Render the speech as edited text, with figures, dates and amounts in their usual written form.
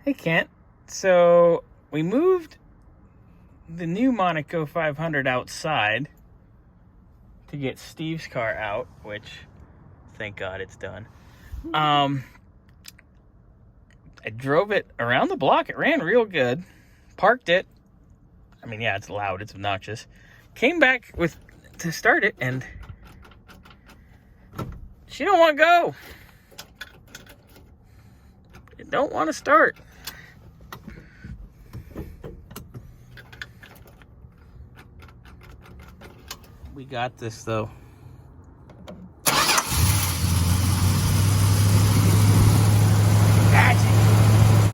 Hey, Kent. So we moved the new Monaco 500 outside to get Steve's car out, which, thank God, it's done. I drove it around the block. It ran real good. Parked it. I mean, yeah, it's loud. It's obnoxious. Came back to start it, and she don't want to go. It don't want to start. We got this, though.